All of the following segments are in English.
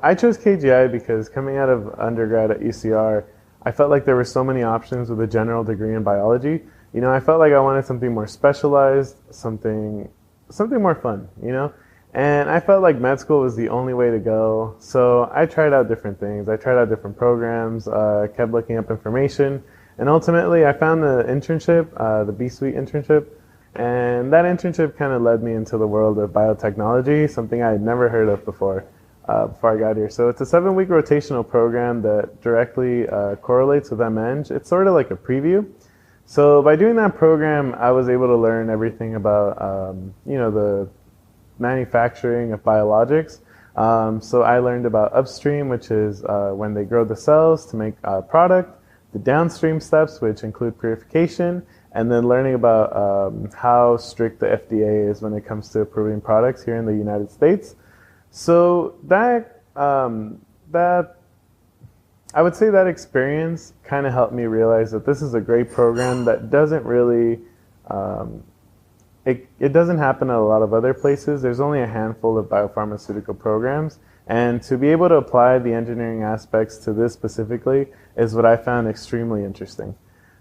I chose KGI because coming out of undergrad at UCR, I felt like there were so many options with a general degree in biology. I felt like I wanted something more specialized, something more fun. And I felt like med school was the only way to go. So I tried out different things. I tried out different programs, kept looking up information, and ultimately I found the internship, the B-Suite internship, and that internship kind of led me into the world of biotechnology, something I had never heard of before I got here. So it's a 7-week rotational program that directly correlates with MEng. It's sort of like a preview. So by doing that program, I was able to learn everything about, the manufacturing of biologics. So I learned about upstream, which is when they grow the cells to make a product, the downstream steps, which include purification, and then learning about how strict the FDA is when it comes to approving products here in the United States. So that I would say that experience kind of helped me realize that this is a great program that doesn't really, it doesn't happen at a lot of other places. There's only a handful of biopharmaceutical programs, and to be able to apply the engineering aspects to this specifically is what I found extremely interesting.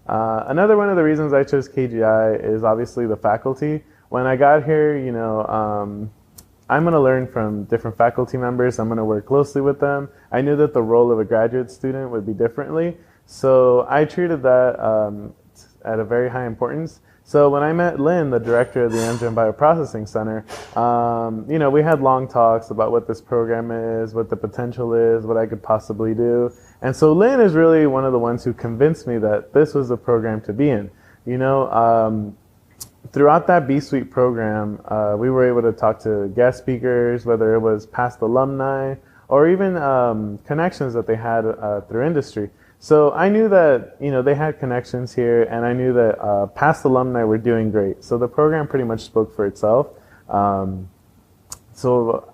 Another one of the reasons I chose KGI is obviously the faculty. When I got here, I'm going to learn from different faculty members. I'm going to work closely with them. I knew that the role of a graduate student would be differently, so I treated that at a very high importance. So when I met Lynn, the director of the Amgen Bioprocessing Center, we had long talks about what this program is, what the potential is, what I could possibly do. And so Lynn is really one of the ones who convinced me that this was the program to be in. Throughout that B-Suite program, we were able to talk to guest speakers, whether it was past alumni or even connections that they had through industry. So I knew that they had connections here, and I knew that past alumni were doing great. So the program pretty much spoke for itself. So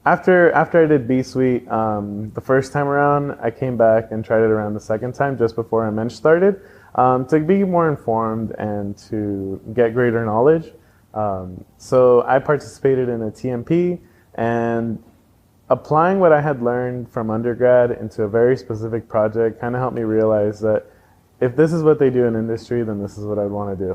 after I did B-Suite the first time around, I came back and tried it around the second time just before MEng started. To be more informed and to get greater knowledge. So I participated in a TMP, and applying what I had learned from undergrad into a very specific project kind of helped me realize that if this is what they do in industry, then this is what I'd want to do.